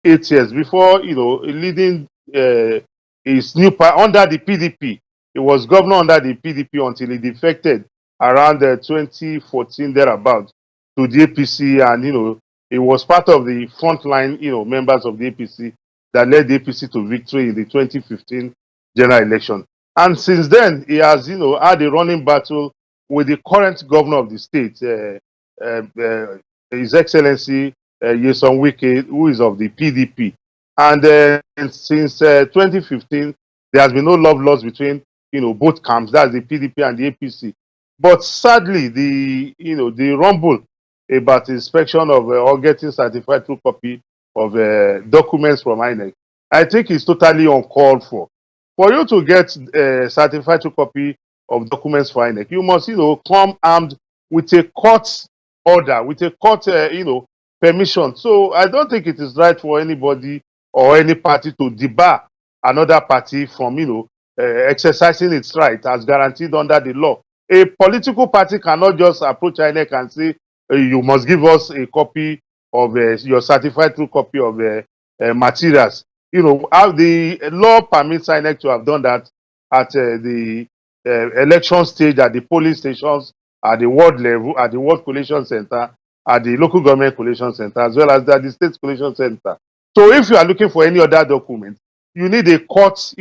8 years before, leading his new under the PDP. He was governor under the PDP until he defected around 2014 thereabout to the APC, and he was part of the frontline members of the APC that led the APC to victory in the 2015 general election. And since then, he has had a running battle with the current governor of the state, His Excellency Yeson Wike, who is of the PDP. And since 2015, there has been no love lost between both camps, that's the PDP and the APC. But sadly, the rumble about inspection of or getting certified true copy of documents from INEC, I think is totally uncalled for. For you to get certified true copy of documents for INEC, you must come armed with a court order, with a court permission. So I don't think it is right for anybody or any party to debar another party from exercising its right as guaranteed under the law. A political party cannot just approach INEC and say you must give us a copy of your certified true copy of materials. How the law permits INEC to have done that at the election stage, at the polling stations, at the ward level, at the ward collation center, at the local government collation center, as well as at the state collation center. So if you are looking for any other document, you need a court,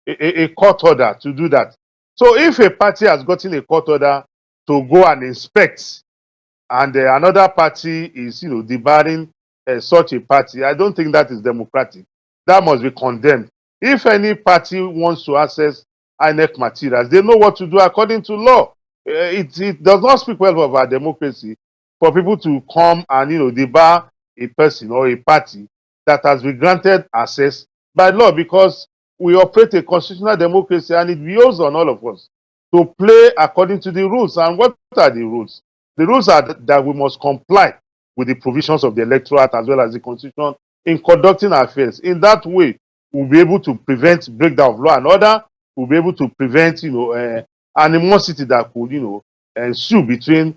a court order to do that. So if a party has gotten a court order to go and inspect, and another party is, debarring such a party, I don't think that is democratic. That must be condemned. If any party wants to access INEC materials, they know what to do according to law. It does not speak well of our democracy for people to come and debar a person or a party that has been granted access by law, because we operate a constitutional democracy and it behoves on all of us to play according to the rules. And what are the rules? The rules are that we must comply with the provisions of the Electoral Act as well as the Constitution in conducting our affairs. In that way, we'll be able to prevent breakdown of law and order. We'll be able to prevent, animosity that could, ensue between,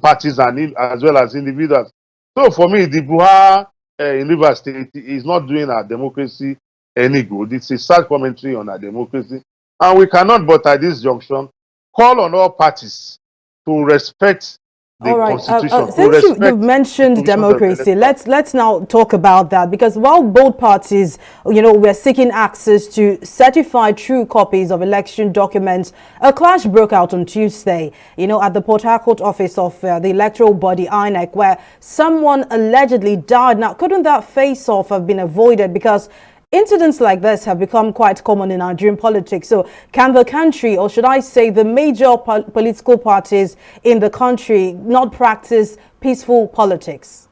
parties and as well as individuals. So for me, the Buhari in Rivers State is not doing our democracy any good. It's a sad commentary on our democracy, and we cannot, but at this junction, call on all parties to respect the all right. Constitution. Since you've mentioned democracy, let's now talk about that, because while both parties, were seeking access to certified true copies of election documents, a clash broke out on Tuesday, at the Port Harcourt office of the electoral body INEC, where someone allegedly died. Now, couldn't that face-off have been avoided? Because incidents like this have become quite common in Nigerian politics. So can the country, or should I say the major political parties in the country, not practice peaceful politics?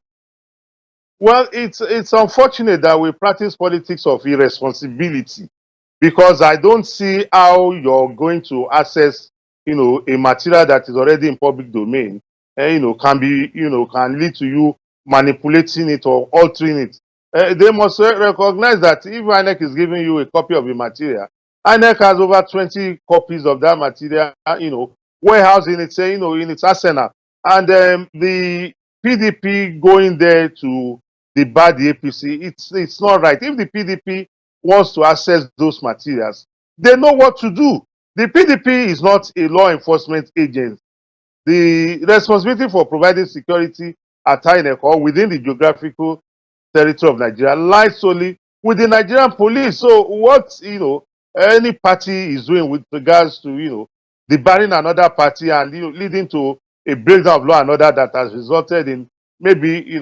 Well, it's unfortunate that we practice politics of irresponsibility, because I don't see how you're going to access, a material that is already in public domain, and, can lead to you manipulating it or altering it. They must recognize that if INEC is giving you a copy of a material, INEC has over 20 copies of that material, warehouse in its, in its arsenal. And the PDP going there to debar the APC, it's not right. If the PDP wants to access those materials, they know what to do. The PDP is not a law enforcement agent. The responsibility for providing security at INEC or within the geographical territory of Nigeria lies solely with the Nigerian police. So what any party is doing with regards to debarring another party and leading to a breakdown of law and order that has resulted in maybe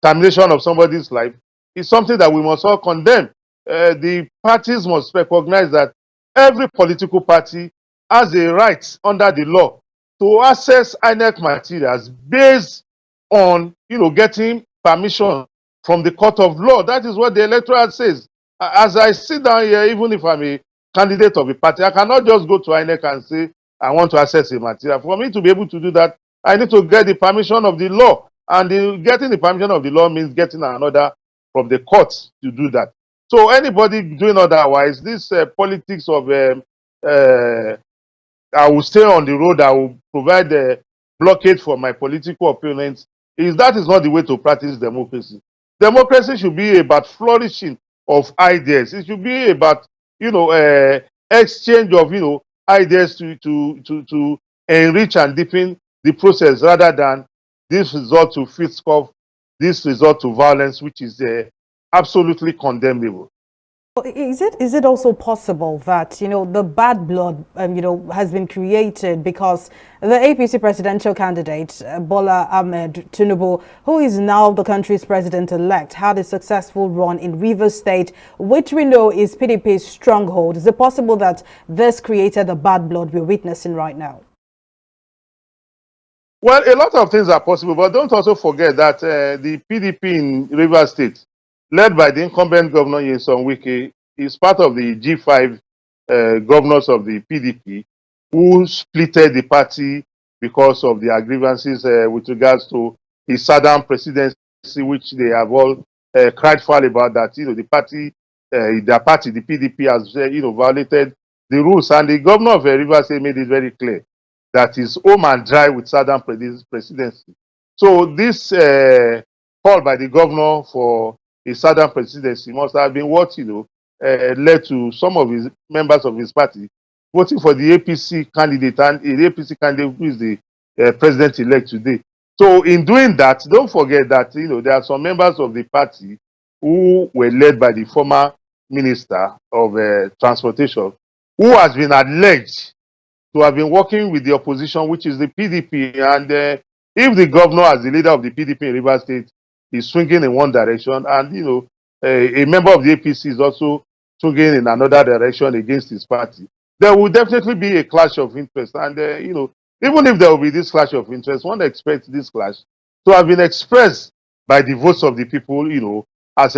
termination of somebody's life is something that we must all condemn. The parties must recognize that every political party has a right under the law to access INEC materials based on getting permission from the court of law. That is what the Electoral Act says. As I sit down here, even if I'm a candidate of a party, I cannot just go to INEC and say I want to access a material. For me to be able to do that, I need to get the permission of the law. And getting the permission of the law means getting an order from the court to do that. So anybody doing otherwise, this politics of I will stay on the road, I will provide the blockade for my political opponents, that is not the way to practice democracy. Democracy should be about flourishing of ideas. It should be about, exchange of, ideas to enrich and deepen the process rather than this resort to fistcuff, this resort to violence, which is absolutely condemnable. Is it also possible that the bad blood has been created because the APC presidential candidate Bola Ahmed Tinubu, who is now the country's president-elect, had a successful run in Rivers State, which we know is PDP's stronghold? Is it possible that this created the bad blood we're witnessing right now? Well, a lot of things are possible, but don't also forget that the PDP in Rivers State, led by the incumbent governor Nyesom Wike, is part of the G5 governors of the PDP who splitted the party because of their grievances with regards to the southern presidency, which they have all cried foul about. That the party, their party, the PDP, has violated the rules, and the governor of Rivers State made it very clear that is home and dry with southern presidency. So this call by the governor for a southern presidency must have been what led to some of his members of his party voting for the APC candidate, and the APC candidate who is the president-elect today. So in doing that, don't forget that there are some members of the party who were led by the former minister of transportation, who has been alleged to have been working with the opposition, which is the PDP. And if the governor, as the leader of the PDP in Rivers State, is swinging in one direction, and a member of the APC is also swinging in another direction against his party, there will definitely be a clash of interest. And even if there will be this clash of interest, one expects this clash to have been expressed by the votes of the people, as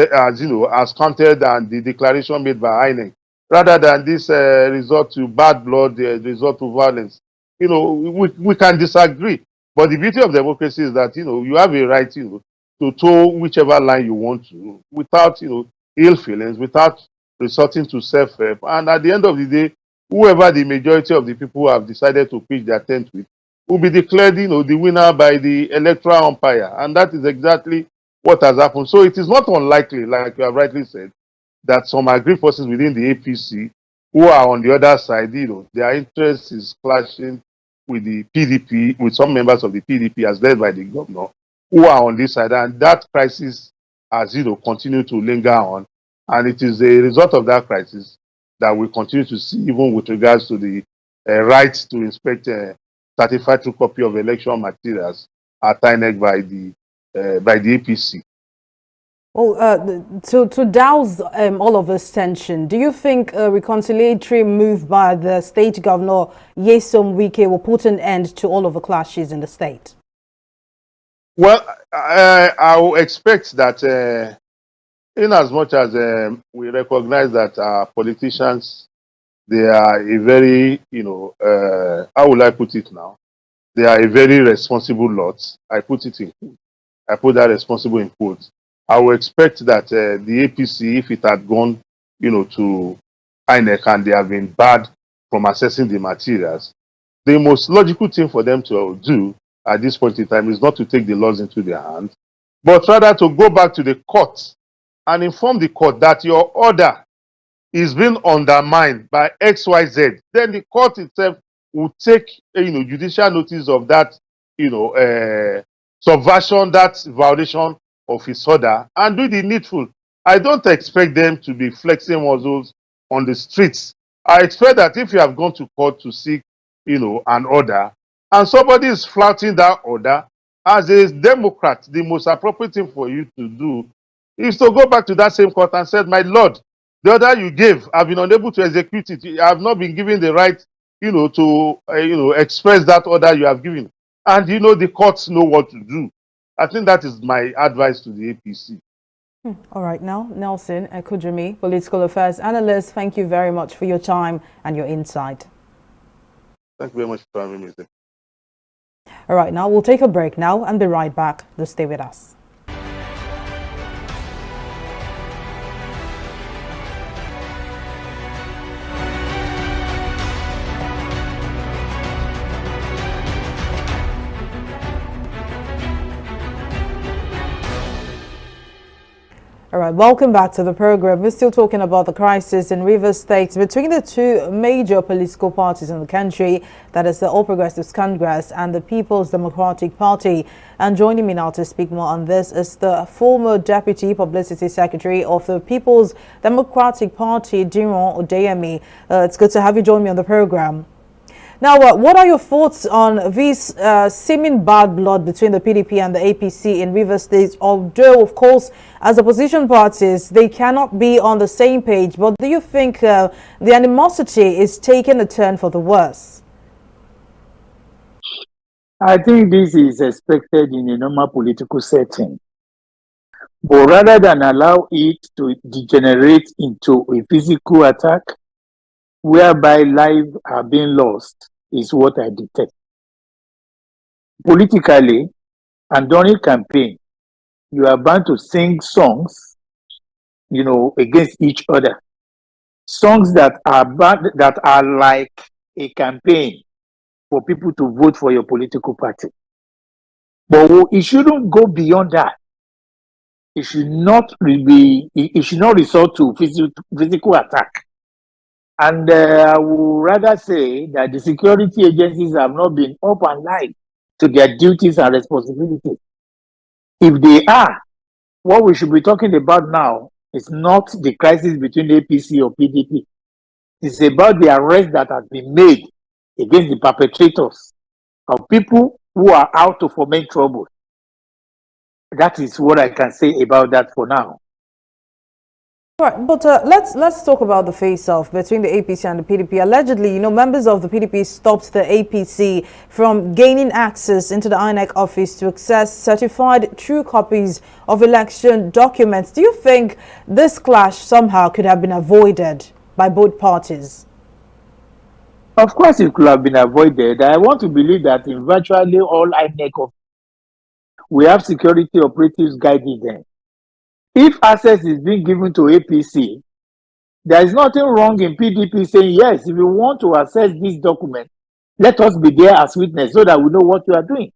counted and the declaration made by INEC, rather than this resort to bad blood, resort to violence. We can disagree, but the beauty of democracy is that you have a right to toe whichever line you want to, without ill feelings, without resorting to self-help. And at the end of the day, whoever the majority of the people have decided to pitch their tent with will be declared the winner by the electoral umpire, and that is exactly what has happened. So it is not unlikely, like you have rightly said, that some aggrieved forces within the APC who are on the other side, their interest is clashing with the PDP, with some members of the PDP as led by the governor, who are on this side, and that crisis has continued to linger on, and it is a result of that crisis that we continue to see, even with regards to the right to inspect certified true copy of election materials at INEC by the APC. Well, to douse all of this tension, do you think a reconciliatory move by the state governor, Nyesom Wike, will put an end to all of the clashes in the state? Well, I will expect that in as much as we recognize that our politicians, they are a very, how will I put it now? They are a very responsible lot. I put it in quotes. I put that responsible in quotes. I would expect that the APC, if it had gone, to INEC and they have been barred from accessing the materials, the most logical thing for them to do at this point in time is not to take the laws into their hands, but rather to go back to the court and inform the court that your order is being undermined by XYZ. Then the court itself will take, judicial notice of that, subversion, that violation of his order, and do the needful. I don't expect them to be flexing muscles on the streets. I expect that if you have gone to court to seek, an order, and somebody is flouting that order, as a Democrat, the most appropriate thing for you to do is to go back to that same court and say, my Lord, the order you gave, I've been unable to execute it. I have not been given the right, to express that order you have given. And the courts know what to do. I think that is my advice to the APC. All right, now, Nelson Kujumi, political affairs analyst, thank you very much for your time and your insight. Thank you very much for having me. All right, now we'll take a break now and be right back. Do stay with us. All right, welcome back to the program. We're still talking about the crisis in Rivers State between the two major political parties in the country, that is the All Progressives Congress and the People's Democratic Party. And joining me now to speak more on this is the former Deputy Publicity Secretary of the People's Democratic Party, Diron Odeyemi. It's good to have you join me on the program. Now, what are your thoughts on this seeming bad blood between the PDP and the APC in Rivers State? Although, of course, as opposition parties, they cannot be on the same page. But do you think the animosity is taking a turn for the worse? I think this is expected in a normal political setting. But rather than allow it to degenerate into a physical attack, whereby lives are being lost, is what I detect. Politically, and during campaign, you are bound to sing songs, against each other. Songs that are like a campaign for people to vote for your political party. But it shouldn't go beyond that. It should not resort to physical attack. And I would rather say that the security agencies have not been up and live to their duties and responsibilities. If they are, what we should be talking about now is not the crisis between APC or PDP. It's about the arrest that has been made against the perpetrators of people who are out to foment trouble. That is what I can say about that for now. Right, but let's talk about the face-off between the APC and the PDP. Allegedly, members of the PDP stopped the APC from gaining access into the INEC office to access certified true copies of election documents. Do you think this clash somehow could have been avoided by both parties? Of course, it could have been avoided. I want to believe that in virtually all INEC offices, we have security operatives guiding them. If access is being given to APC, there is nothing wrong in PDP saying, yes, if you want to access this document, let us be there as witness so that we know what you are doing.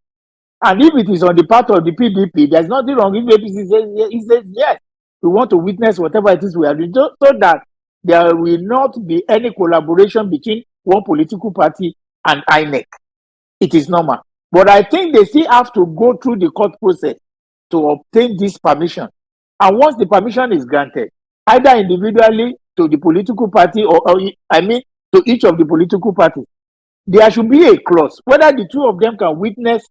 And if it is on the part of the PDP, there is nothing wrong if APC says, yes, we want to witness whatever it is we are doing, so that there will not be any collaboration between one political party and INEC. It is normal. But I think they still have to go through the court process to obtain this permission. And once the permission is granted, either individually to the political party or to each of the political parties, there should be a clause whether the two of them can witness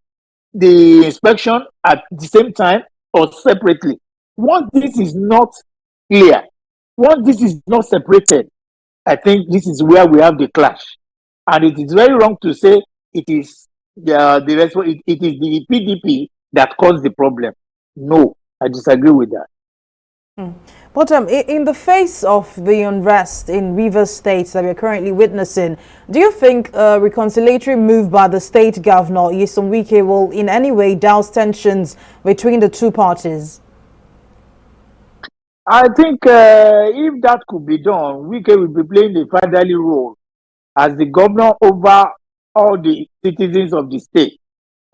the inspection at the same time or separately. Once this is not clear, once this is not separated, I think this is where we have the clash. And it is very wrong to say it is the PDP that caused the problem. No, I disagree with that. But in the face of the unrest in Rivers State that we're currently witnessing, do you think a reconciliatory move by the state governor, Nyesom Wike, will in any way douse tensions between the two parties? I think if that could be done, Wike will be playing the fatherly role as the governor over all the citizens of the state.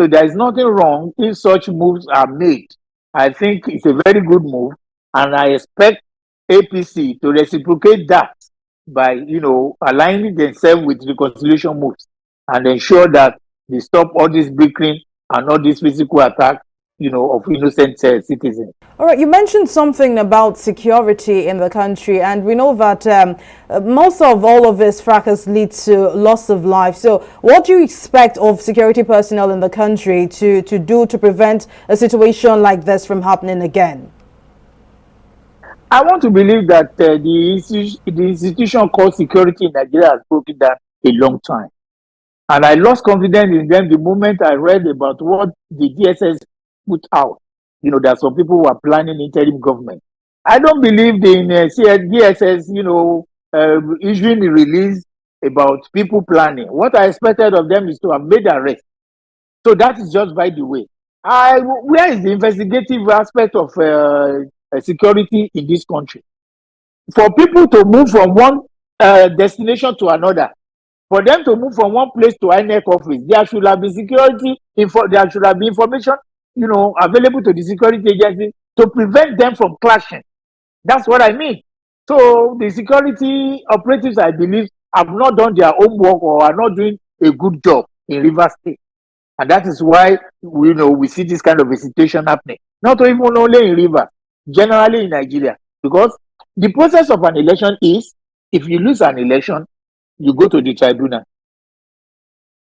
So there is nothing wrong if such moves are made. I think it's a very good move. And I expect APC to reciprocate that by, aligning themselves with reconciliation moves and ensure that they stop all this bickering and all this physical attack, of innocent citizens. All right, you mentioned something about security in the country, and we know that most of all of this fracas leads to loss of life. So what do you expect of security personnel in the country to do to prevent a situation like this from happening again? I want to believe that the institution called security in Nigeria has broken down a long time. And I lost confidence in them the moment I read about what the DSS put out. That some people were planning interim government. I don't believe in DSS, issuing the release about people planning. What I expected of them is to have made arrest. So that is just by the way. Where is the investigative aspect of security in this country? For people to move from one destination to another, for them to move from one place to INEC office, there should have been security, there should have been information, available to the security agency to prevent them from clashing. That's what I mean. So the security operatives, I believe, have not done their homework or are not doing a good job in Rivers State. And that is why we see this kind of a situation happening. Not even only in Rivers, generally in Nigeria. Because the process of an election is, if you lose an election, you go to the tribunal.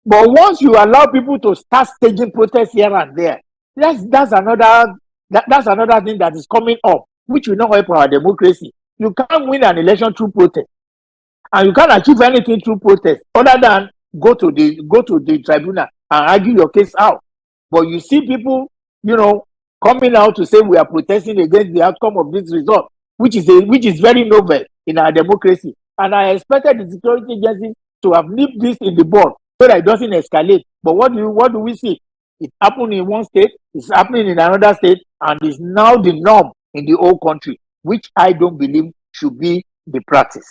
But once you allow people to start staging protests here and there, that's another thing that is coming up, which will not help our democracy. You can't win an election through protest, and you can't achieve anything through protest other than go to the tribunal and argue your case out. But you see people, coming out to say we are protesting against the outcome of this result, which is very novel in our democracy. And I expected the security agencies to have nipped this in the bud so that it doesn't escalate. But what do we see? It happened in one state, it's happening in another state, and is now the norm in the whole country, which I don't believe should be the practice.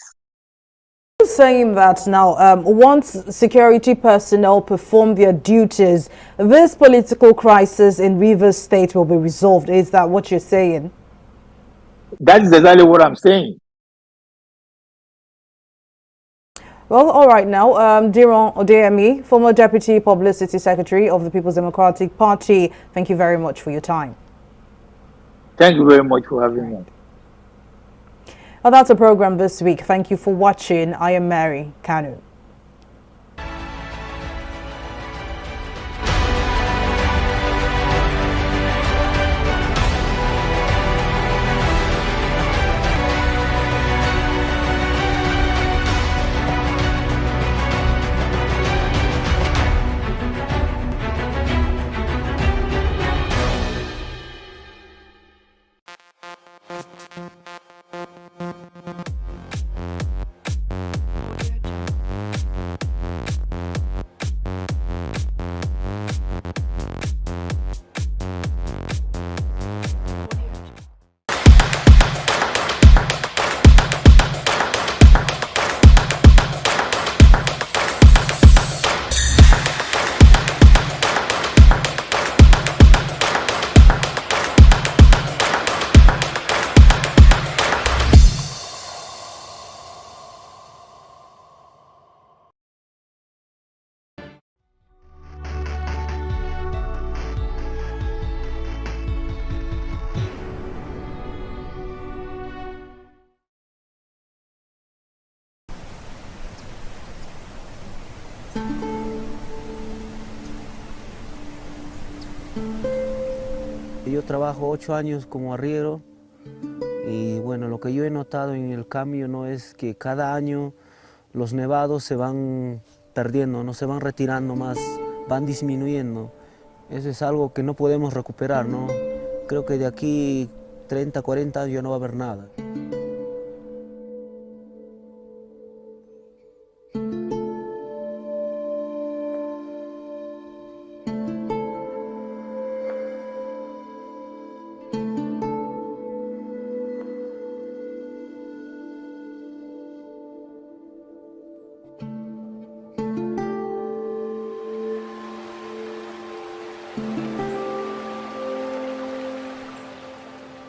Saying that now, once security personnel perform their duties, this political crisis in Rivers State will be resolved. Is that what you're saying? That is exactly what I'm saying. Well, all right now, Diron Odeyemi, former Deputy Publicity Secretary of the People's Democratic Party, thank you very much for your time. Thank you very much for having me. Well, that's a program this week. Thank you for watching. I am Mary Kanu. Yo trabajo 8 años como arriero y bueno, lo que yo he notado en el cambio no es que cada año los nevados se van perdiendo, no se van retirando más, van disminuyendo. Eso es algo que no podemos recuperar, ¿no? Creo que de aquí 30, 40 años ya no va a haber nada.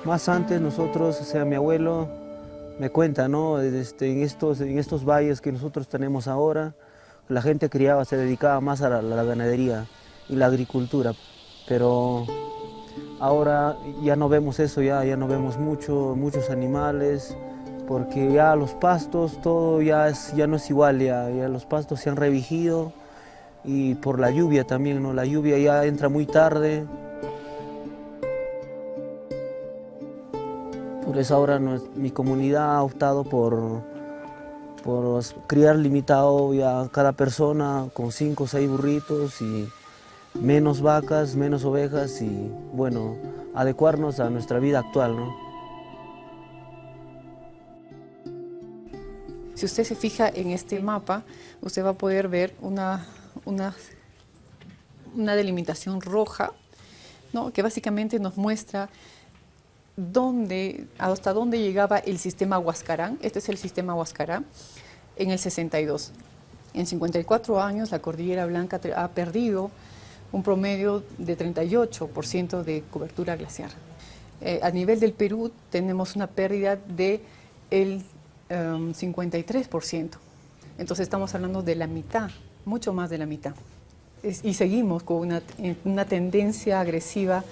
Más antes nosotros, o sea, mi abuelo me cuenta, ¿no? En estos valles que nosotros tenemos ahora, la gente criaba, se dedicaba más a la ganadería y la agricultura, pero ahora ya no vemos eso, ya no vemos muchos animales, porque ya los pastos, todo ya no es igual, ya los pastos se han revigido y por la lluvia también, ¿no? La lluvia ya entra muy tarde. Por eso ahora mi comunidad ha optado por criar limitado ya cada persona con 5 o 6 burritos y menos vacas, menos ovejas y bueno, adecuarnos a nuestra vida actual, ¿no? Si usted se fija en este mapa, usted va a poder ver una delimitación roja, ¿no? Que básicamente nos muestra hasta dónde llegaba el sistema Huascarán. Este es el sistema Huascarán en el 62. En 54 años la Cordillera Blanca ha perdido un promedio de 38% de cobertura glaciar. A nivel del Perú tenemos una pérdida de el 53%. Entonces estamos hablando de la mitad, mucho más de la mitad. Y seguimos con una tendencia agresiva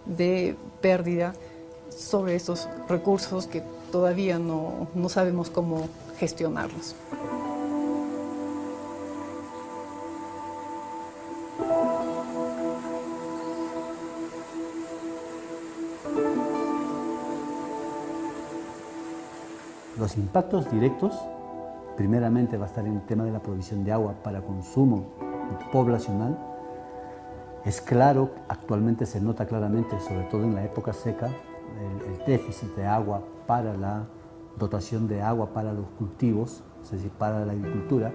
de pérdida sobre estos recursos que todavía no sabemos cómo gestionarlos. Los impactos directos, primeramente va a estar en el tema de la provisión de agua para consumo poblacional. Es claro, actualmente se nota claramente, sobre todo en la época seca, el déficit de agua para la dotación de agua para los cultivos, es decir, para la agricultura,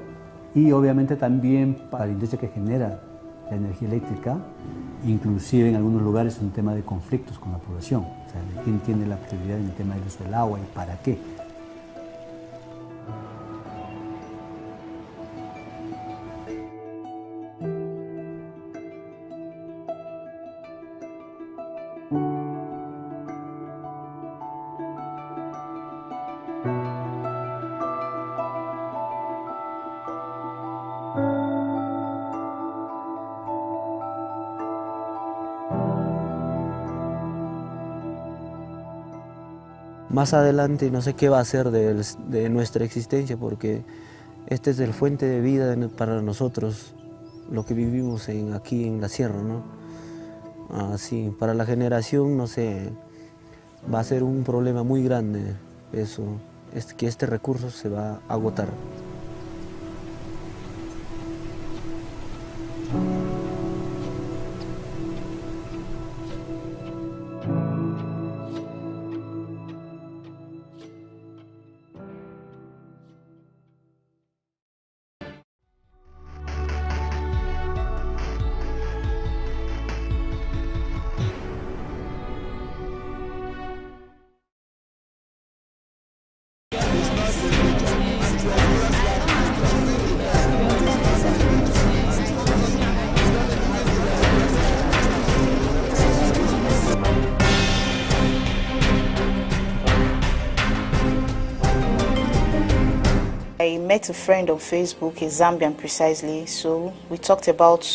y obviamente también para la industria que genera la energía eléctrica, inclusive en algunos lugares un tema de conflictos con la población, o sea, quién tiene la prioridad en el tema del uso del agua y para qué. Más adelante no sé qué va a ser de nuestra existencia, porque este es el fuente de vida para nosotros, lo que vivimos aquí en la sierra, ¿no? Así, para la generación, no sé, va a ser un problema muy grande eso, es que este recurso se va a agotar. I met a friend on Facebook, a Zambian precisely, so we talked about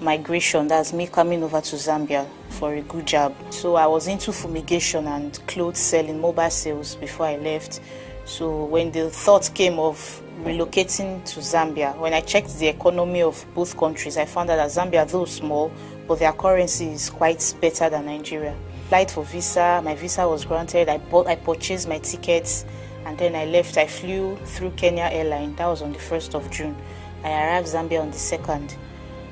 migration, that's me coming over to Zambia for a good job. So I was into fumigation and clothes selling, mobile sales before I left. So when the thought came of relocating to Zambia, when I checked the economy of both countries, I found out that Zambia, though small, but their currency is quite better than Nigeria. Applied for visa, my visa was granted, I purchased my tickets, and then I left. I flew through Kenya Airline. That was on the 1st of June. I arrived Zambia on the 2nd.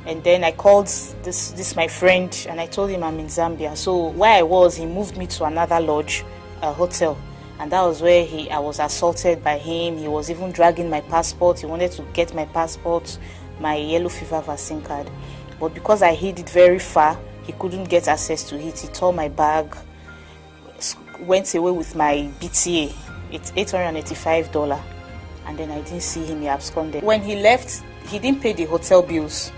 And then I called this my friend, and I told him I'm in Zambia. So where I was, he moved me to another lodge, a hotel. And that was where I was assaulted by him. He was even dragging my passport. He wanted to get my passport, my yellow fever vaccine card. But because I hid it very far, he couldn't get access to it. He tore my bag, went away with my BTA. It's $885, and then I didn't see him. He absconded. When he left, he didn't pay the hotel bills.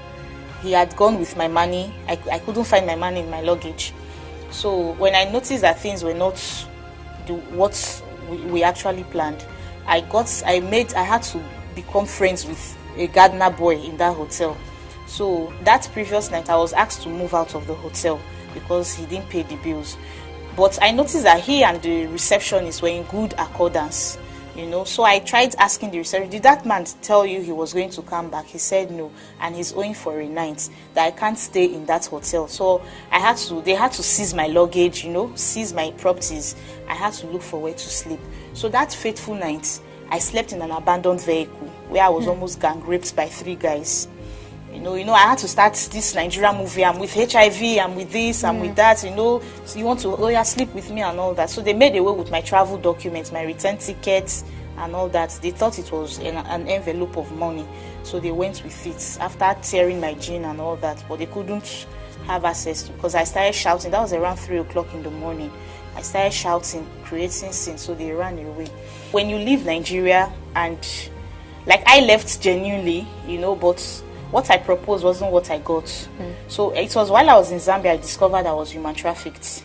He had gone with my money. I couldn't find my money in my luggage. So when I noticed that things were not what we actually planned, I had to become friends with a gardener boy in that hotel. So that previous night, I was asked to move out of the hotel because he didn't pay the bills. But I noticed that he and the receptionist were in good accordance, So I tried asking the receptionist, did that man tell you he was going to come back? He said no, and he's owing for a night, that I can't stay in that hotel. So they had to seize my luggage, seize my properties. I had to look for where to sleep. So that fateful night, I slept in an abandoned vehicle where I was almost gang raped by 3 guys. I had to start this Nigerian movie. I'm with HIV, I'm with this, I'm with that, So you want to, sleep with me and all that. So they made away with my travel documents, my return tickets and all that. They thought it was an envelope of money. So they went with it after tearing my jean and all that. But they couldn't have access to, because I started shouting. That was around 3 o'clock in the morning. I started shouting, creating scenes, so they ran away. When you leave Nigeria, and I left genuinely, but what I proposed wasn't what I got. So it was while I was in Zambia I discovered I was human trafficked.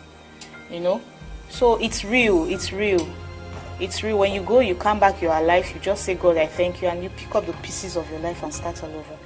you know. So it's real, it's real. It's real. When you go, you come back, you are alive, you just say, God, I thank you, and you pick up the pieces of your life and start all over.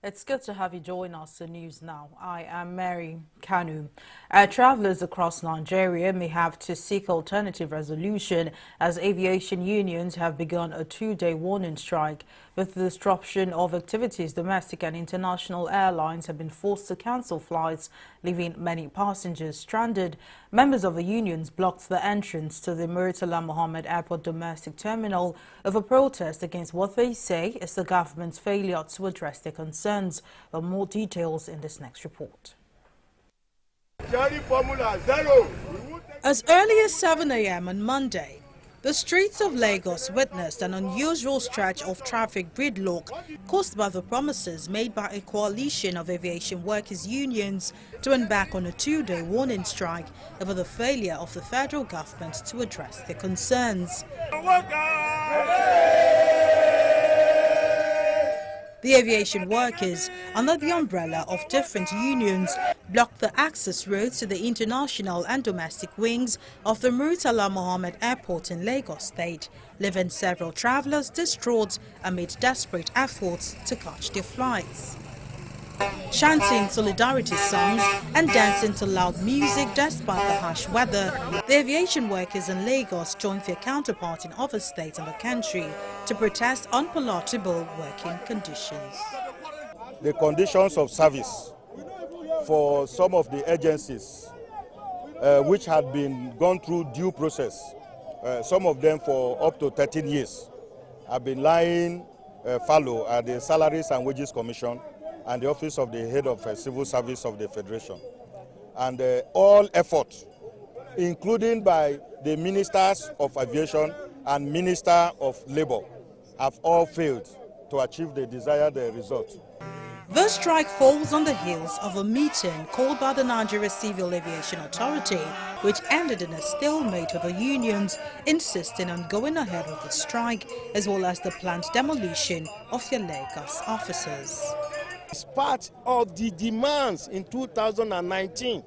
It's good to have you join us in News Now. I am Mary Kanu. Travelers across Nigeria may have to seek alternative resolution as aviation unions have begun a 2-day warning strike. With the disruption of activities, domestic and international airlines have been forced to cancel flights, leaving many passengers stranded. Members of the unions blocked the entrance to the Murtala Mohammed Airport domestic terminal over protest against what they say is the government's failure to address their concerns. But more details in this next report. As early as 7 a.m. on Monday, the streets of Lagos witnessed an unusual stretch of traffic gridlock caused by the promises made by a coalition of aviation workers' unions to embark on a 2-day warning strike over the failure of the federal government to address their concerns. The aviation workers, under the umbrella of different unions, blocked the access roads to the international and domestic wings of the Murtala Mohammed Airport in Lagos State, leaving several travelers distraught amid desperate efforts to catch their flights. Chanting solidarity songs and dancing to loud music despite the harsh weather, the aviation workers in Lagos joined their counterparts in other states and the country to protest unpalatable working conditions. The conditions of service for some of the agencies which had been gone through due process, some of them for up to 13 years, have been lying fallow at the Salaries and Wages Commission and the Office of the Head of Civil Service of the Federation. And all efforts, including by the Ministers of Aviation and Minister of Labour, have all failed to achieve the desired result. The strike falls on the heels of a meeting called by the Nigeria Civil Aviation Authority, which ended in a stalemate with the unions insisting on going ahead with the strike, as well as the planned demolition of their Lagos offices. It's part of the demands in 2019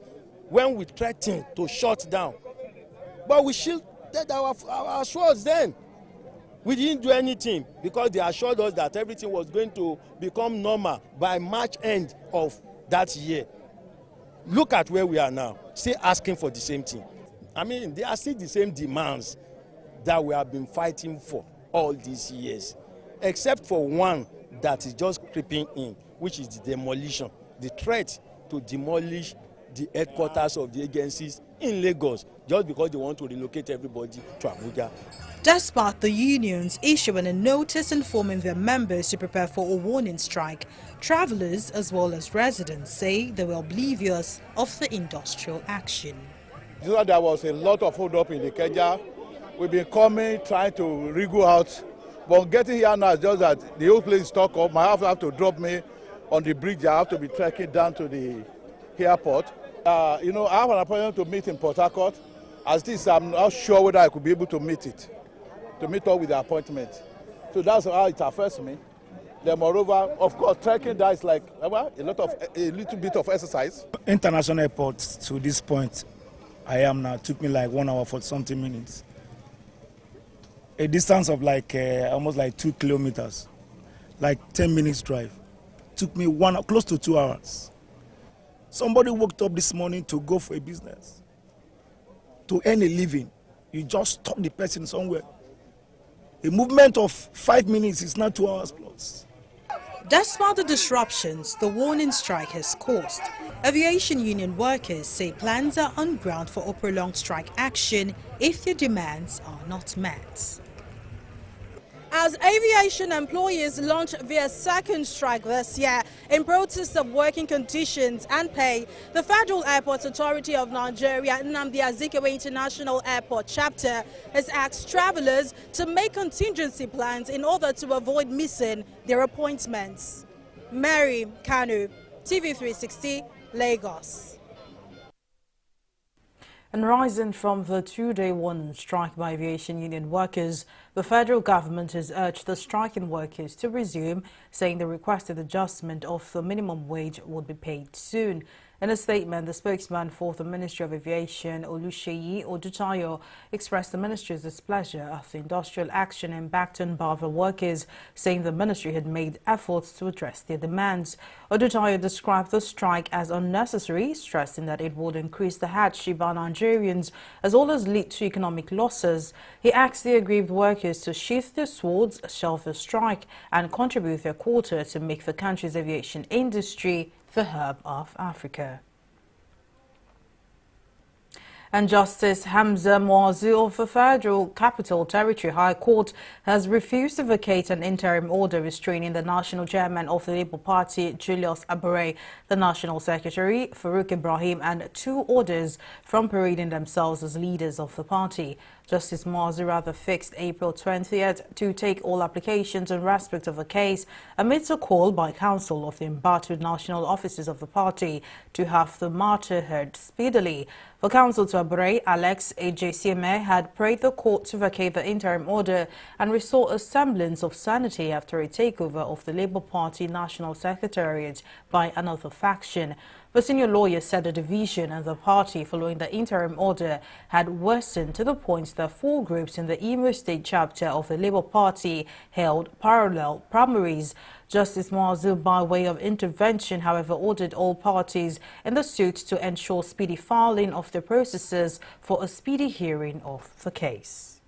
when we threatened to shut down. But we shielded our swords then. We didn't do anything because they assured us that everything was going to become normal by March end of that year. Look at where we are now, still asking for the same thing. I mean, they are still the same demands that we have been fighting for all these years, except for one that is just creeping in, which is the demolition, the threat to demolish the headquarters of the agencies in Lagos, just because they want to relocate everybody to Abuja. Despite the unions issuing a notice informing their members to prepare for a warning strike, travelers as well as residents say they were oblivious of the industrial action. There was a lot of hold up in the Ikeja. We've been coming, trying to wriggle out, but getting here now is just that the whole place is stuck up. My wife have to drop me on the bridge. I have to be trekking down to the airport. I have an appointment to meet in Port Harcourt. As this, I'm not sure whether I could be able to meet up with the appointment. So that's how it affects me. Then moreover, of course, trekking that is like a little bit of exercise. International airport to this point, I am now, took me like 1 hour for something minutes. A distance of like almost like 2 kilometers. like 10 minutes drive. Took me close to 2 hours. Somebody woke up this morning to go for a business, to earn a living. You just stop the person somewhere. A movement of 5 minutes is not 2 hours plus. Despite the disruptions the warning strike has caused, aviation union workers say plans are on ground for a prolonged strike action if their demands are not met. As aviation employees launch their second strike this year in protest of working conditions and pay, the Federal Airports Authority of Nigeria, Nnamdi Azikiwe International Airport Chapter, has asked travelers to make contingency plans in order to avoid missing their appointments. Mary Kanu, TV360, Lagos. And rising from the two-day warning strike by aviation union workers, the federal government has urged the striking workers to resume, saying the requested adjustment of the minimum wage would be paid soon. In a statement, the spokesman for the Ministry of Aviation, Oluseyi Odutayo, expressed the ministry's displeasure of the industrial action embarked on by the workers, saying the ministry had made efforts to address their demands. Odutayo described the strike as unnecessary, stressing that it would increase the hardship on Nigerians as well as lead to economic losses. He asked the aggrieved workers to sheath their swords, shelve the strike, and contribute their quota to make the country's aviation industry the hub of Africa. And Justice Hamza Muazu of the Federal Capital Territory High Court has refused to vacate an interim order restraining the national chairman of the Labour Party, Julius Abure, the national secretary, Farouk Ibrahim, and 2 orders from parading themselves as leaders of the party. Justice Muazu rather fixed April 20th to take all applications in respect of the case amidst a call by counsel of the embattled national offices of the party to have the matter heard speedily. For counsel to Abure, Alex Ejesieme had prayed the court to vacate the interim order and restore a semblance of sanity after a takeover of the Labour Party National Secretariat by another faction. The senior lawyer said the division in the party following the interim order had worsened to the point that 4 groups in the Imo State chapter of the Labour Party held parallel primaries. Justice Muazu, by way of intervention, however, ordered all parties in the suit to ensure speedy filing of the processes for a speedy hearing of the case.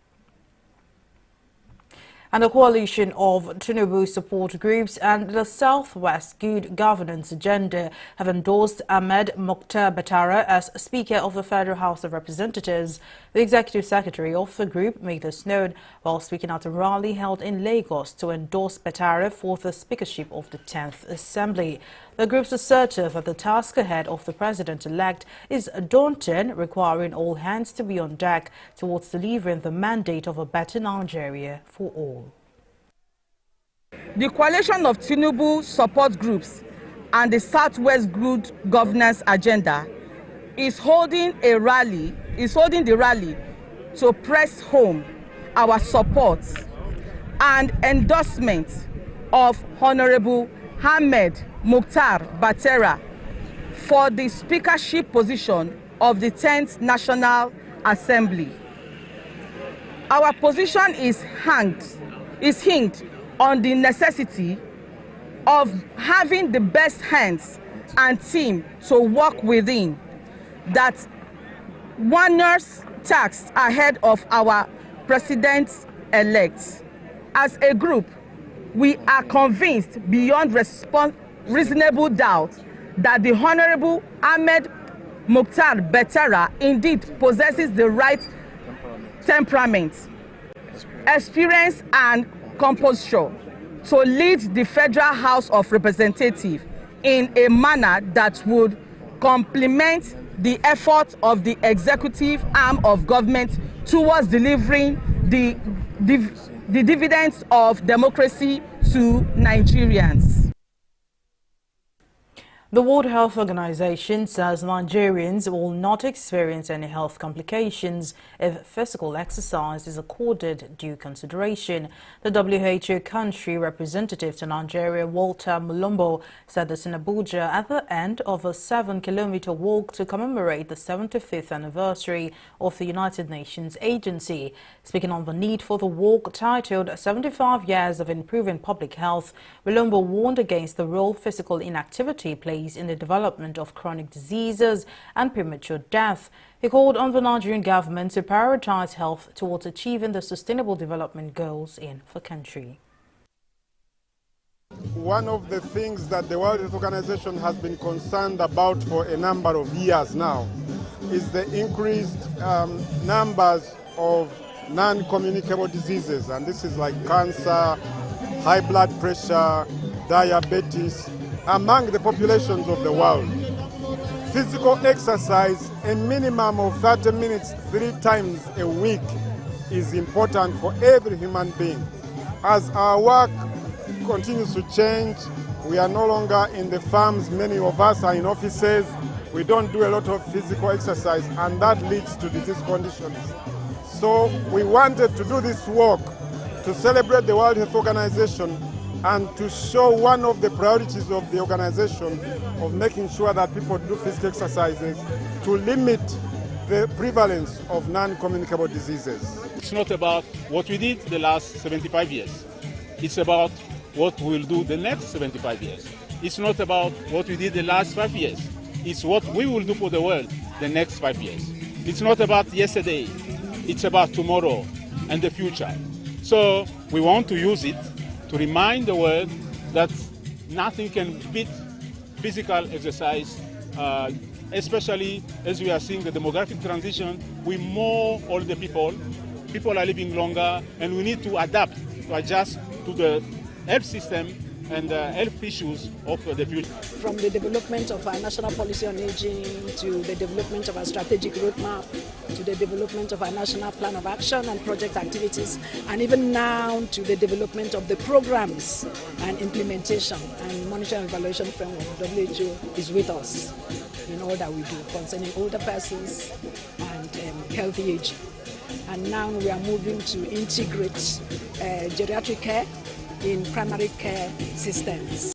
And a coalition of Tinubu support groups and the Southwest Good Governance Agenda have endorsed Ahmed Mokhtar Batara as Speaker of the Federal House of Representatives. The Executive Secretary of the group made this known while speaking at a rally held in Lagos to endorse Batara for the speakership of the 10th Assembly. The group's assertive that the task ahead of the president-elect is daunting, requiring all hands to be on deck towards delivering the mandate of a better Nigeria for all. The coalition of Tinubu support groups and the Southwest Good Governance Agenda is holding the rally to press home our support and endorsement of Honorable Ahmed Mokhtar Batara for the speakership position of the 10th National Assembly. Our position is hinged on the necessity of having the best hands and team to work within that onerous task ahead of our president-elect. As a group, we are convinced beyond reasonable doubt that the Honorable Ahmed Mokhtar Batara indeed possesses the right temperament, experience, and composure to lead the Federal House of Representatives in a manner that would complement the effort of the executive arm of government towards delivering the dividends of democracy to Nigerians. The World Health Organization says Nigerians will not experience any health complications if physical exercise is accorded due consideration. The WHO country representative to Nigeria, Walter Mulumbo, said this in Abuja at the end of a 7-kilometer walk to commemorate the 75th anniversary of the United Nations agency. Speaking on the need for the walk titled 75 Years of Improving Public Health, Mulumbo warned against the role physical inactivity plays in the development of chronic diseases and premature death. He called on the Nigerian government to prioritize health towards achieving the Sustainable Development Goals in the country. One of the things that the World Health Organization has been concerned about for a number of years now is the increased numbers of non-communicable diseases, and this is like cancer, high blood pressure, diabetes, among the populations of the world. Physical exercise, a minimum of 30 minutes 3 times a week, is important for every human being. As our work continues to change, we are no longer in the farms, many of us are in offices, we don't do a lot of physical exercise, and that leads to disease conditions. So we wanted to do this walk to celebrate the World Health Organization and to show one of the priorities of the organization of making sure that people do physical exercises to limit the prevalence of non-communicable diseases. It's not about what we did the last 75 years. It's about what we'll do the next 75 years. It's not about what we did the last 5 years. It's what we will do for the world the next 5 years. It's not about yesterday. It's about tomorrow and the future. So we want to use it to remind the world that nothing can beat physical exercise, especially as we are seeing the demographic transition with more older people. People are living longer, and we need to adapt, to adjust to the health system and health issues of the future. From the development of our national policy on aging, to the development of our strategic roadmap, to the development of our national plan of action and project activities, and even now to the development of the programs and implementation and monitoring and evaluation framework. WHO is with us in all that we do concerning older persons and healthy aging. And now we are moving to integrate geriatric care in primary care systems.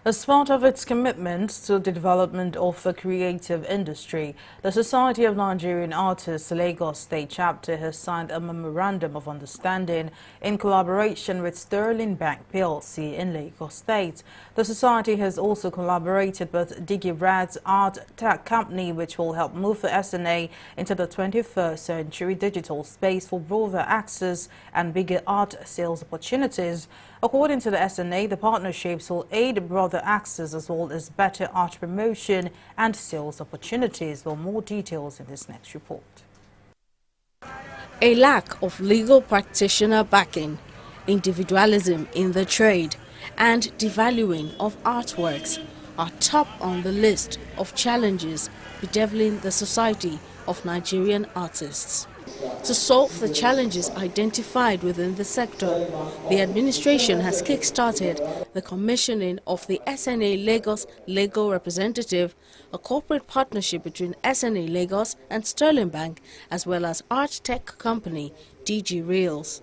As part of its commitment to the development of the creative industry, the Society of Nigerian Artists Lagos State Chapter has signed a Memorandum of Understanding in collaboration with Sterling Bank PLC in Lagos State. The Society has also collaborated with DigiRad's Art Tech Company, which will help move the SNA into the 21st century digital space for broader access and bigger art sales opportunities. According to the SNA, the partnerships will aid broader access as well as better art promotion and sales opportunities. Well, more details in this next report. A lack of legal practitioner backing, individualism in the trade, and devaluing of artworks are top on the list of challenges bedeviling the Society of Nigerian Artists. To solve the challenges identified within the sector, the administration has kick-started the commissioning of the SNA Lagos Legal Representative, a corporate partnership between SNA Lagos and Sterling Bank, as well as art tech company DG Rails.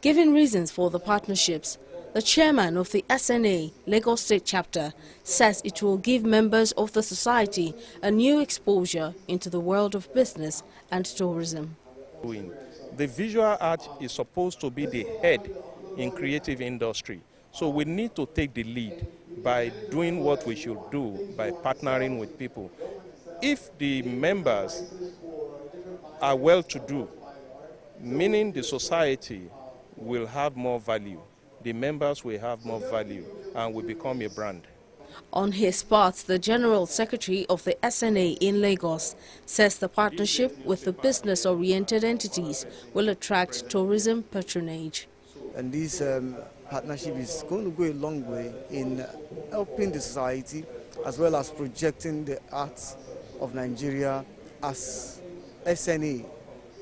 Giving reasons for the partnerships, the chairman of the SNA Lagos State Chapter says it will give members of the society a new exposure into the world of business and tourism. The visual art is supposed to be the head in creative industry. So we need to take the lead by doing what we should do, by partnering with people. If the members are well-to-do, meaning the society will have more value, the members will have more value, and will become a brand. On his part, the General Secretary of the SNA in Lagos says the partnership with the business-oriented entities will attract tourism patronage. And this partnership is going to go a long way in helping the society as well as projecting the arts of Nigeria as SNA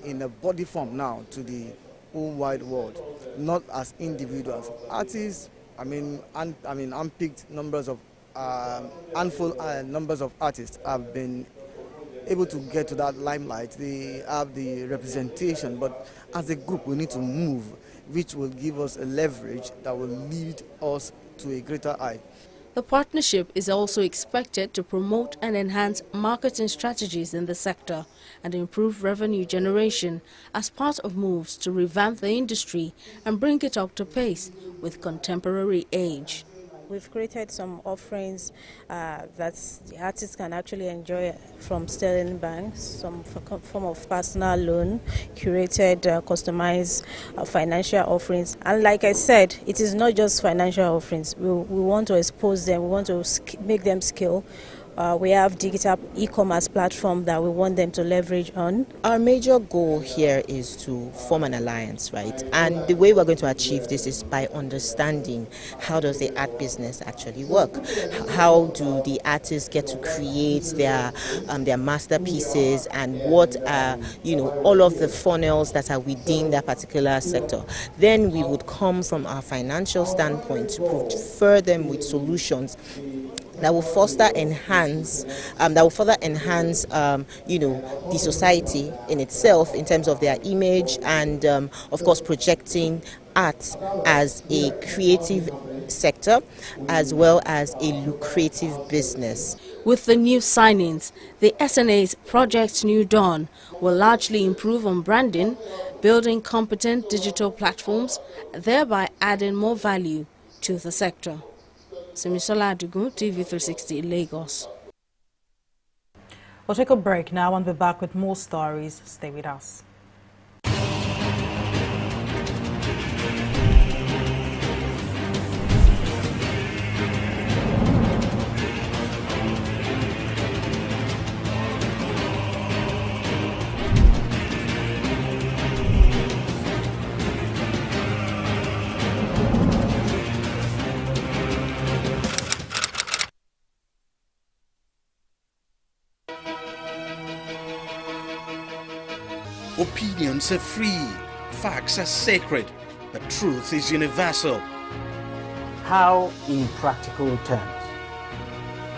in a body form now to the whole wide world, not as individuals. Artists, unpicked numbers of handful numbers of artists have been able to get to that limelight. They have the representation, but as a group we need to move, which will give us a leverage that will lead us to a greater height. The partnership is also expected to promote and enhance marketing strategies in the sector and improve revenue generation as part of moves to revamp the industry and bring it up to pace with contemporary age. We've created some offerings that the artists can actually enjoy from Sterling Bank, some form of personal loan, curated, customized financial offerings. And like I said, it is not just financial offerings. We want to expose them, we want to make them scale. We have digital e-commerce platform that we want them to leverage on. Our major goal here is to form an alliance, right? And the way we're going to achieve this is by understanding how does the art business actually work? How do the artists get to create their masterpieces, and what are, all of the funnels that are within that particular sector? Then we would come from our financial standpoint to prefer them with solutions that will further enhance, the society in itself in terms of their image, and of course projecting art as a creative sector as well as a lucrative business. With the new signings, the SNA's Project New Dawn will largely improve on branding, building competent digital platforms, thereby adding more value to the sector. Simisola Adugu, TV360, Lagos. We'll take a break now and be back with more stories. Stay with us. Opinions are free, facts are sacred, but truth is universal. How, in practical terms,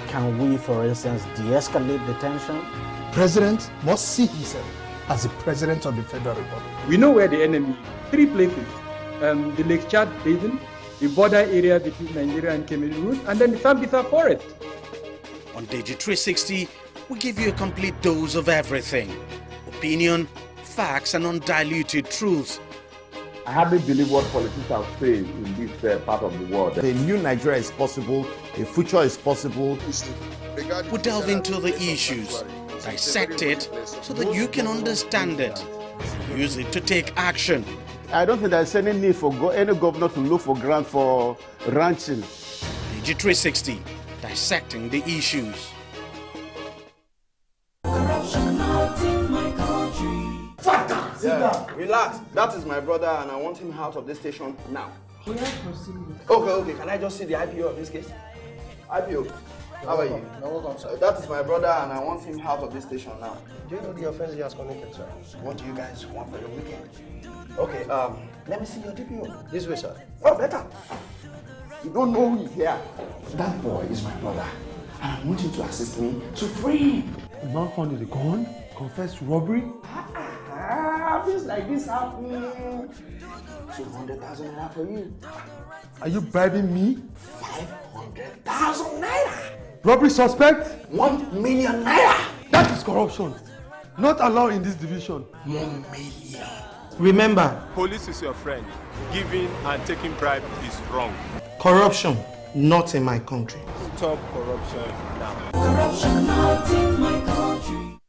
can we, for instance, de-escalate the tension? President must see himself as the President of the Federal Republic. We know where the enemy is. 3 places. The Lake Chad Basin, the border area between Nigeria and Cameroon, and then the Sambisa Forest. On TV360, we give you a complete dose of everything. Opinion, facts, and undiluted truth. I hardly believe what politicians have said in this part of the world. A new Nigeria is possible, a future is possible. We delve into the issues, dissect it so that you can understand it, use it to take action. I don't think there's any need for any governor to look for grant for ranching. TV360, dissecting the issues. Yeah, relax. That is my brother, and I want him out of this station now. Okay. Can I just see the IPO of this case? IPO. How are you? No, welcome, sir. That is my brother, and I want him out of this station now. Do you know the offense he has committed, sir? What do you guys want for the weekend? Okay, let me see your DPO. This way, sir. Oh, better. You don't know who is here. That boy is my brother, and I want you to assist me to free him. The man found the gun, confessed robbery. Things like this happen. 200,000 naira for you. Are you bribing me? 500,000 naira. Robbery suspect? 1 million naira. That is corruption. Not allowed in this division. 1 million. Remember, police is your friend. Giving and taking bribe is wrong. corruption, not in my country. Stop corruption now. Corruption not in my country.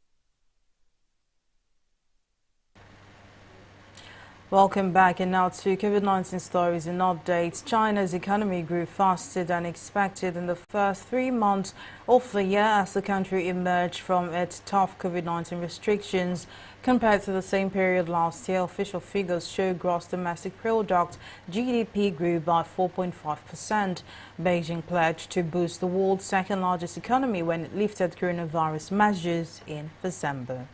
Welcome back, and now to COVID-19 stories and updates. China's economy grew faster than expected in the first 3 months of the year as the country emerged from its tough COVID-19 restrictions. Compared to the same period last year, official figures show gross domestic product (GDP) grew by 4.5%. Beijing pledged to boost the world's second-largest economy when it lifted coronavirus measures in December.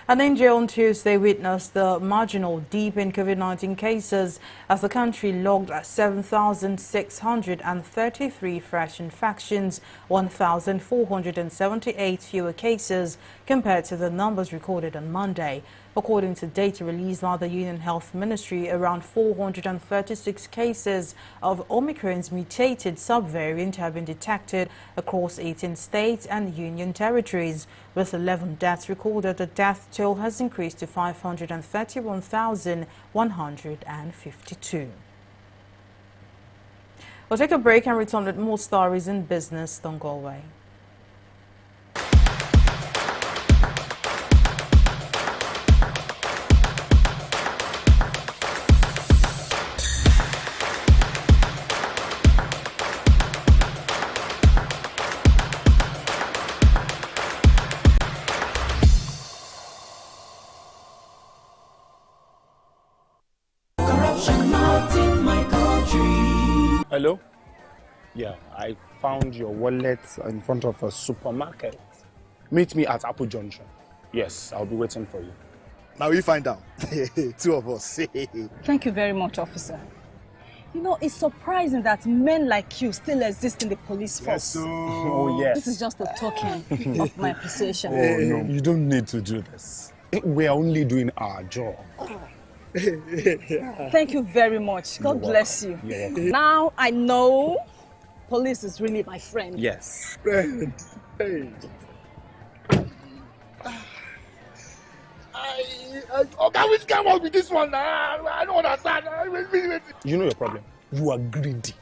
And India on Tuesday witnessed the marginal dip in COVID-19 cases as the country logged 7,633 fresh infections, 1,478 fewer cases compared to the numbers recorded on Monday. According to data released by the Union Health Ministry, around 436 cases of Omicron's mutated subvariant have been detected across 18 states and union territories. With 11 deaths recorded, the death toll has increased to 531,152. We'll take a break and return with more stories in business. Don't go away. Hello? Yeah, I found your wallet in front of a supermarket. Meet me at Apple Junction. Yes, I'll be waiting for you. Now we find out. Two of us. Thank you very much, officer. You know, it's surprising that men like you still exist in the police force. Yes, so... Oh, yes. This is just a token of my appreciation. Oh, no, you don't need to do this. We are only doing our job. Thank you very much. God bless you. Now I know police is really my friend. Yes. Friend. Hey. Which came up with this one? I don't understand. You know your problem. You are greedy.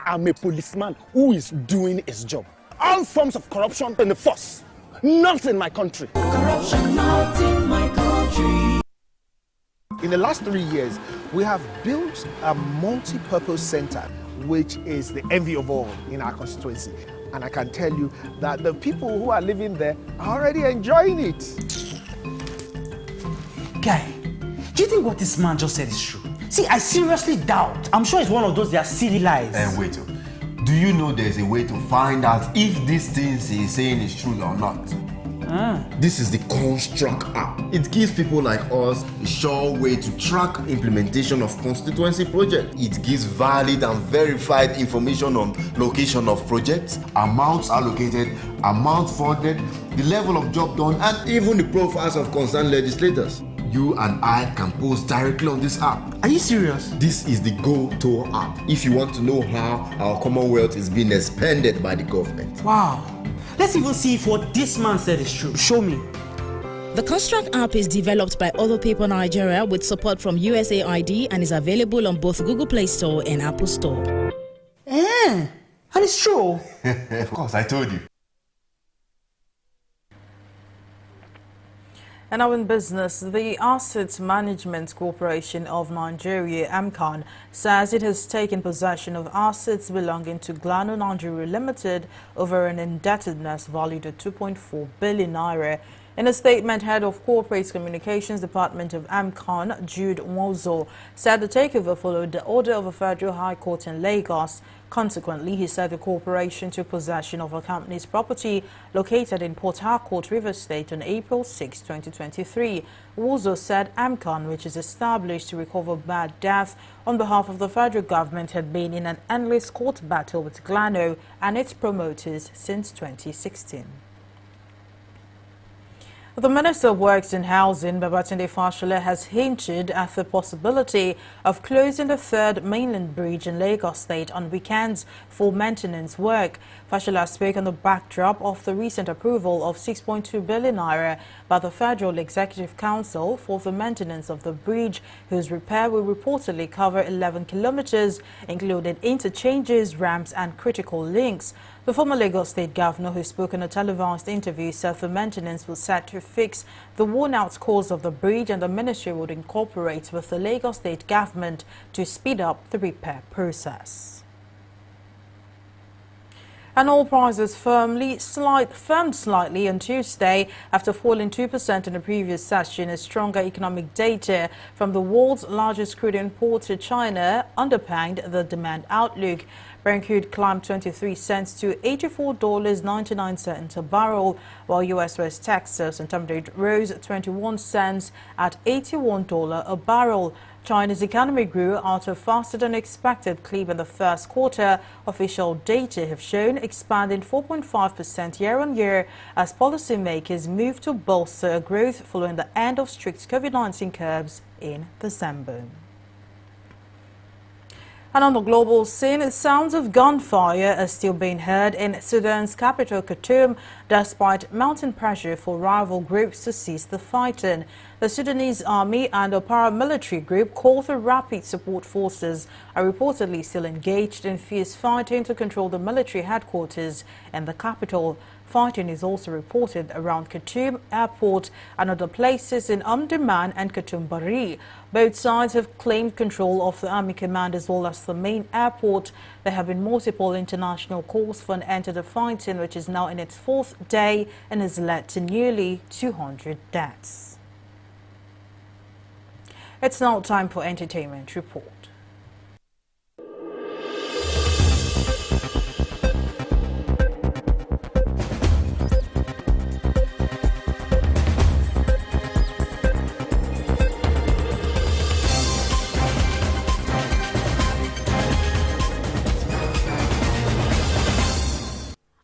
I'm a policeman who is doing his job. All forms of corruption in the force. Not in my country. Corruption not in my country. In the last 3 years, we have built a multi-purpose center, which is the envy of all in our constituency. And I can tell you that the people who are living there are already enjoying it. Guy, do you think what this man just said is true? See, I seriously doubt. I'm sure it's one of those their silly lies. Wait, do you know there's a way to find out if these things he's saying is true or not? This is the Construct app. It gives people like us a sure way to track implementation of constituency projects. It gives valid and verified information on location of projects, amounts allocated, amount funded, the level of job done, and even the profiles of concerned legislators. You and I can post directly on this app. Are you serious? This is the Go-To app if you want to know how our Commonwealth is being expanded by the government. Wow. Let's even see if what this man said is true. Show me. The Construct app is developed by Other People Nigeria with support from USAID and is available on both Google Play Store and Apple Store. And it's true. Of course, I told you. And now in business, the Asset Management Corporation of Nigeria, AMCON, says it has taken possession of assets belonging to Glano Nigeria Limited over an indebtedness valued at 2.4 billion naira. In a statement, head of Corporate Communications Department of AMCON, Jude Nwozo, said the takeover followed the order of a federal high court in Lagos. Consequently, he said the corporation took possession of a company's property located in Port Harcourt, Rivers State on April 6, 2023. Nwozo said AMCON, which is established to recover bad debt on behalf of the federal government, had been in an endless court battle with Glano and its promoters since 2016. The Minister of Works and Housing, Babatunde Fashola, has hinted at the possibility of closing the third mainland bridge in Lagos State on weekends for maintenance work. Fashola spoke on the backdrop of the recent approval of 6.2 billion naira by the Federal Executive Council for the maintenance of the bridge, whose repair will reportedly cover 11 kilometers, including interchanges, ramps and critical links. The former Lagos State Governor, who spoke in a televised interview, said the maintenance was set to fix the worn-out course of the bridge, and the ministry would incorporate with the Lagos State government to speed up the repair process. And oil prices firmed slightly on Tuesday after falling 2% in the previous session as stronger economic data from the world's largest crude importer, China, underpinned the demand outlook. Brent crude climbed 23 cents to $84.99 a barrel, while U.S. West Texas Intermediate rose 21 cents at $81 a barrel. China's economy grew at a faster than expected clip in the first quarter. Official data have shown expanding 4.5% year-on-year as policymakers move to bolster growth following the end of strict COVID-19 curbs in December. And on the global scene, sounds of gunfire are still being heard in Sudan's capital, Khartoum, despite mounting pressure for rival groups to cease the fighting. The Sudanese army and a paramilitary group called the Rapid Support Forces are reportedly still engaged in fierce fighting to control the military headquarters in the capital. Fighting is also reported around Khartoum Airport and other places in Omdurman and Khartoum Bari. Both sides have claimed control of the army command as well as the main airport. There have been multiple international calls for an end to the fighting, which is now in its fourth day and has led to nearly 200 deaths. It's now time for Entertainment Report.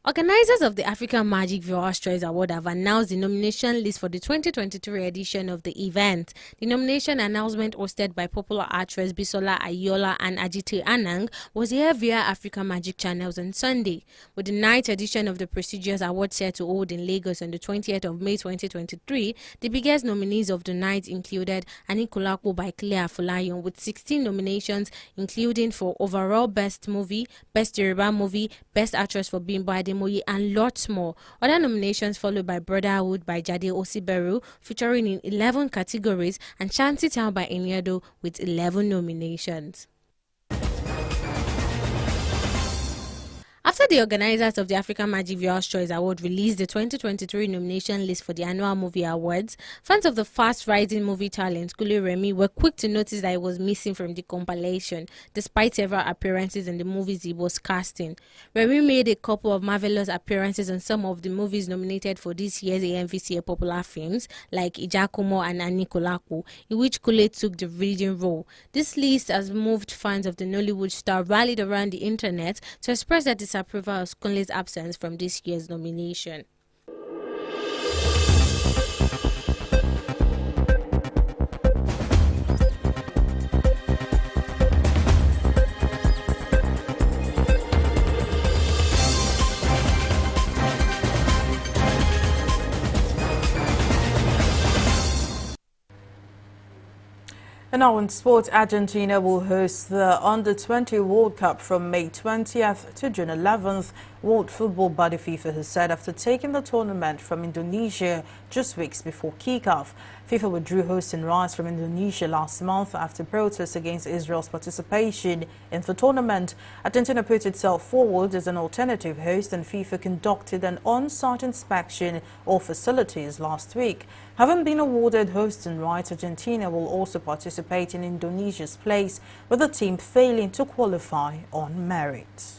Organizers of the African Magic Viewers Choice Award have announced the nomination list for the 2023 edition of the event. The nomination announcement, hosted by popular actress Bisola Ayola and Ajite Anang, was aired via African Magic channels on Sunday. With the 9th edition of the prestigious award set to hold in Lagos on the 20th of May 2023, the biggest nominees of the night included Anikulapo by Claire Afolayan with 16 nominations, including for overall Best Movie, Best Yoruba Movie, Best Actress for Bimbo Ademoye, and lots more. Other nominations followed by Brotherhood by Jade Osiberu, featuring in 11 categories, and Shanty Town by Enyado with 11 nominations. After the organizers of the African Magic Viewers Choice Award released the 2023 nomination list for the annual movie awards, fans of the fast-rising movie talent Kule Remi were quick to notice that he was missing from the compilation, despite several appearances in the movies he was casting. Remi made a couple of marvelous appearances on some of the movies nominated for this year's AMVCA popular films, like Ijakumo and Anikulapo, in which Kule took the leading role. This list has moved fans of the Nollywood star rallied around the internet to express their disapproval of Kunle's absence from this year's nomination. And now in sports, Argentina will host the Under-20 World Cup from May 20th to June 11th. World Football Body FIFA has said after taking the tournament from Indonesia just weeks before kickoff. FIFA withdrew hosting rights from Indonesia last month after protests against Israel's participation in the tournament. Argentina put itself forward as an alternative host, and FIFA conducted an on-site inspection of facilities last week. Having been awarded hosting rights, Argentina will also participate in Indonesia's place, with the team failing to qualify on merit.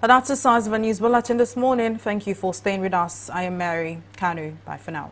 And that's the size of our news bulletin this morning. Thank you for staying with us. I am Mary Kanu. Bye for now.